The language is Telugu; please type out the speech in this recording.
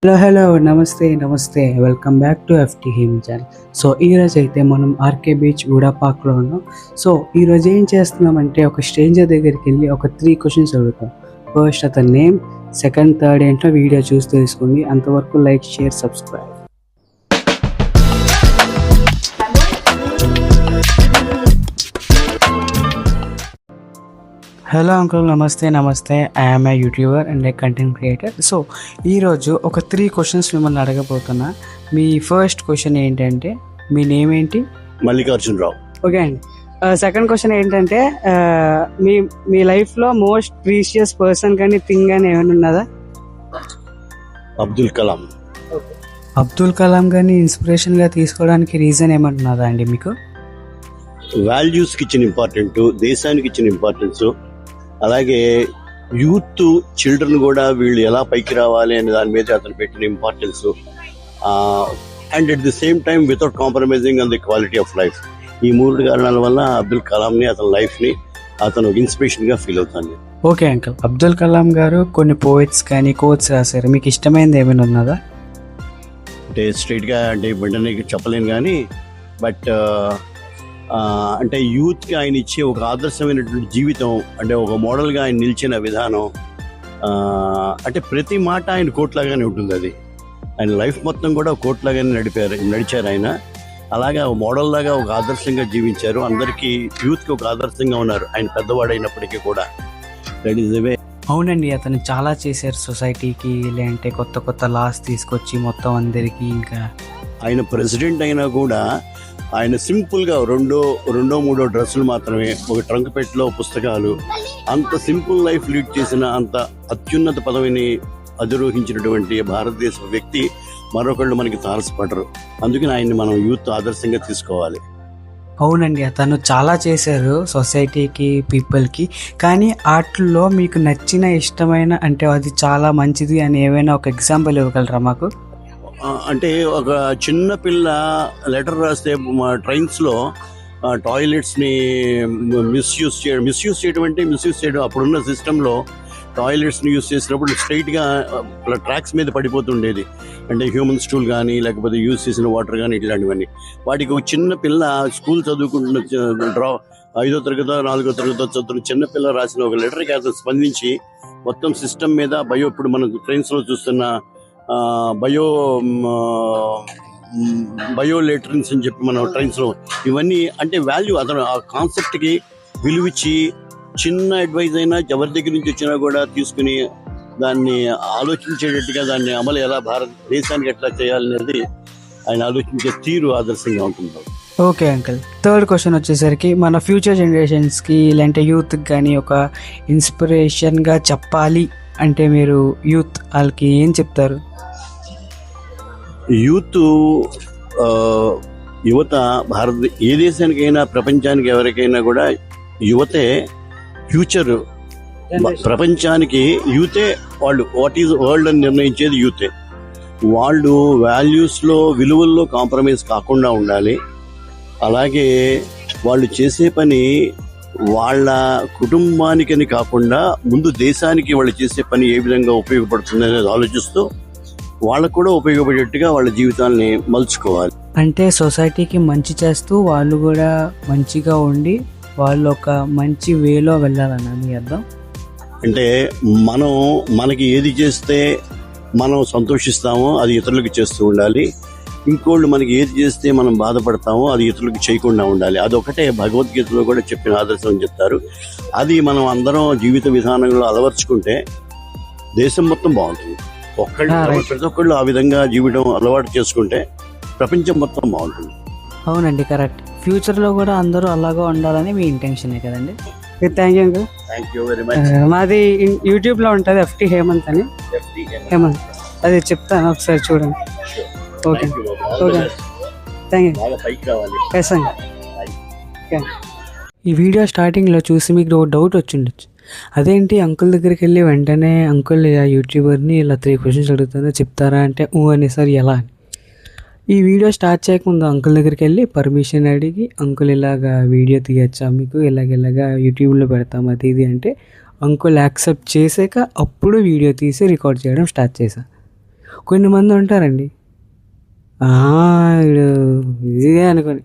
హలో నమస్తే వెల్కమ్ బ్యాక్ టు ఎఫ్టీ హేమ్ ఛానల్. సో ఈరోజు అయితే మనం ఆర్కే బీచ్ వుడా పార్క్లో ఉన్నాం. సో ఈరోజు ఏం చేస్తున్నామంటే ఒక స్ట్రేంజర్ దగ్గరికి వెళ్ళి ఒక 3 క్వశ్చన్స్ అడుగుతాం. ఫస్ట్ అతని నేమ్, సెకండ్, థర్డ్ ఏంటో వీడియో చూసి తెలుసుకోండి. అంతవరకు like, share, subscribe. Hello uncle, నమస్తే. I am a YouTuber and a content creator. So ఈరోజు ఒక 3 క్వశ్చన్స్ మిమ్మల్ని అడగబోతున్నా. మీ ఫస్ట్ క్వశ్చన్ ఏంటంటే, మీ నేమ్ ఏంటి? మల్లికార్జునరావు. ఓకే అండి. సెకండ్ క్వశ్చన్ ఏంటంటే, మీ మీ లైఫ్లో మోస్ట్ ప్రీషియస్ పర్సన్ కానీ థింగ్ కానీ ఏమైనా ఉన్నదా? అబ్దుల్ కలాం. అబ్దుల్ కలాం గారిని ఇన్స్పిరేషన్గా తీసుకోవడానికి రీజన్ ఏమంటున్నదా అండి మీకు? వాల్యూస్కి ఇచ్చిన ఇంపార్టెంట్, దేశానికి ఇచ్చిన ఇంపార్టెన్స్, అలాగే యూత్ చిల్డ్రన్ కూడా వీళ్ళు ఎలా పైకి రావాలి అనే దాని మీద అతను పెట్టిన importance, and at the same time without compromising on the quality of life. ఈ 3 కారణాల వల్ల అబ్దుల్ కలాంని, అతని లైఫ్ని అతను ఇన్స్పిరేషన్గా ఫీల్ అవుతాను. ఓకే అంకుల్, అబ్దుల్ కలాం గారు కొన్ని పోయిట్స్ కానీ కోట్స్ రాశారు. మీకు ఇష్టమైనది ఏమైనా ఉన్నదా? అంటే స్ట్రైట్గా అంటే వెంటనే చెప్పలేను కానీ, బట్ అంటే యూత్కి ఆయన ఇచ్చే ఒక ఆదర్శమైనటువంటి జీవితం, అంటే ఒక మోడల్గా ఆయన నిలిచిన విధానం, అంటే ప్రతి మాట ఆయన కోట్లాగానే ఉంటుంది. అది ఆయన లైఫ్ మొత్తం కూడా కోట్లాగానే నడిచారు ఆయన. అలాగా ఒక మోడల్ లాగా ఒక ఆదర్శంగా జీవించారు. అందరికీ యూత్కి ఒక ఆదర్శంగా ఉన్నారు ఆయన పెద్దవాడైనప్పటికీ కూడా. That is the way. అవునండి, అతను చాలా చేశారు సొసైటీకి. లేదంటే కొత్త లాస్ తీసుకొచ్చి మొత్తం అందరికీ. ఇంకా ఆయన ప్రెసిడెంట్ అయినా కూడా ఆయన సింపుల్గా రెండో మూడో డ్రెస్సులు మాత్రమే, ఒక ట్రంక్ పెట్టెలో పుస్తకాలు, అంత సింపుల్ లైఫ్ లీడ్ చేసిన, అంత అత్యున్నత పదవిని అధిరోహించినటువంటి భారతదేశ వ్యక్తి మరొకళ్ళు మనకి తారసపడరు. అందుకని ఆయన్ని మనం యూత్ ఆదర్శంగా తీసుకోవాలి. అవునండి, అతను చాలా చేశారు సొసైటీకి, పీపుల్కి. కానీ వాటిల్లో మీకు నచ్చిన, ఇష్టమైన, అంటే అది చాలా మంచిది అని ఏమైనా ఒక ఎగ్జాంపుల్ ఇవ్వగలరా మాకు? అంటే ఒక చిన్న పిల్ల లెటర్ రాస్తే ట్రైన్స్లో టాయిలెట్స్ని మిస్యూజ్ చేయడం అప్పుడున్న సిస్టంలో టాయిలెట్స్ని యూజ్ చేసినప్పుడు స్ట్రైట్గా ట్రాక్స్ మీద పడిపోతుండేది. అంటే హ్యూమన్ స్టూల్ కానీ, లేకపోతే యూజ్ చేసిన వాటర్ కానీ, ఇట్లాంటివన్నీ. వాటికి ఒక చిన్న పిల్ల స్కూల్ చదువుకుంటున్న 5వ తరగతి 4వ తరగతి చదువుతున్న చిన్నపిల్ల రాసిన ఒక లెటర్కి అతను స్పందించి మొత్తం సిస్టమ్ మీద ఇప్పుడు మనం ట్రైన్స్లో చూస్తున్న బయో లేటరెన్స్ అని చెప్పి మనం ట్రైన్స్లో ఇవన్నీ, అంటే వాల్యూ, అతను ఆ కాన్సెప్ట్కి విలువిచ్చి చిన్న అడ్వైజ్ అయినా ఎవరి దగ్గర నుంచి వచ్చినా కూడా తీసుకుని దాన్ని ఆలోచించేటట్టుగా దాన్ని అమలు ఎలా భారతదేశానికి ఎట్లా చేయాలనేది ఆయన ఆలోచించే తీరు ఆదర్శంగా ఉంటుంది. ఓకే అంకుల్, థర్డ్ క్వశ్చన్ వచ్చేసరికి, మన ఫ్యూచర్ జనరేషన్స్కి లేదంటే యూత్కి కానీ ఒక ఇన్స్పిరేషన్గా చెప్పాలి అంటే మీరు యూత్ వాళ్ళకి ఏం చెప్తారు? యువత ఏ దేశానికైనా, ప్రపంచానికి ఎవరికైనా కూడా యువతే ఫ్యూచర్. ప్రపంచానికి యూతే వాళ్ళు వాట్ ఈజ్ వరల్డ్ అని నిర్ణయించేది యూతే. వాళ్ళు వాల్యూస్లో, విలువల్లో కాంప్రమైజ్ కాకుండా ఉండాలి. అలాగే వాళ్ళు చేసే పని వాళ్ళ కుటుంబానికని కాకుండా ముందు దేశానికి వాళ్ళు చేసే పని ఏ విధంగా ఉపయోగపడుతుంది అనేది ఆలోచిస్తూ వాళ్ళకు కూడా ఉపయోగపడేట్టుగా వాళ్ళ జీవితాన్ని మలుచుకోవాలి. అంటే సొసైటీకి మంచి చేస్తూ వాళ్ళు కూడా మంచిగా ఉండి వాళ్ళు ఒక మంచి వేలో వెళ్ళాలన్న మీ అర్థం? అంటే మనకి ఏది చేస్తే మనం సంతోషిస్తామో అది ఇతరులకు చేస్తూ ఉండాలి. ఇంకోళ్ళు మనకి ఏది చేస్తే మనం బాధపడతామో అది ఇతరులకు చేయకుండా ఉండాలి. అదొకటే భగవద్గీతలో కూడా చెప్పిన ఆదర్శం అని చెప్తారు. అది మనం అందరం జీవిత విధానంలో అలవర్చుకుంటే దేశం మొత్తం బాగుంటుంది. ప్రతి ఒక్కళ్ళు ఆ విధంగా జీవితం అలవాటు చేసుకుంటే ప్రపంచం మొత్తం బాగుంటుంది. అవునండి, కరెక్ట్. ఫ్యూచర్లో కూడా అందరూ అలాగా ఉండాలని మీ ఇంటెన్షన్ కదండి. Thank you very much. మాది యూట్యూబ్లో ఉంటుంది, ఎఫ్టీ హేమంత్ అని. హేమంత్ అది చెప్తాను, ఒకసారి చూడండి. Okay thank you. ఈ వీడియో స్టార్టింగ్లో చూసి మీకు డౌట్ వచ్చిండొచ్చు, అదేంటి అంకుల్ దగ్గరికి వెళ్ళి వెంటనే అంకుల్ ఇలా యూట్యూబర్ని ఇలా 3 క్వశ్చన్స్ అడుగుతారో చెప్తారా అంటే అనేసారి ఎలా అని. ఈ వీడియో స్టార్ట్ చేయకముందు అంకుల్ దగ్గరికి వెళ్ళి పర్మిషన్ అడిగి, అంకుల్ ఇలాగా వీడియో తీయచ్చా మీకు, ఇలాగ యూట్యూబ్లో పెడతాం అది ఇది అంటే అంకుల్ యాక్సెప్ట్ చేసాక అప్పుడు వీడియో తీసి రికార్డ్ చేయడం స్టార్ట్ చేశా. కొన్ని మంది ఉంటారండి వీడు ఇదిగా అనుకొని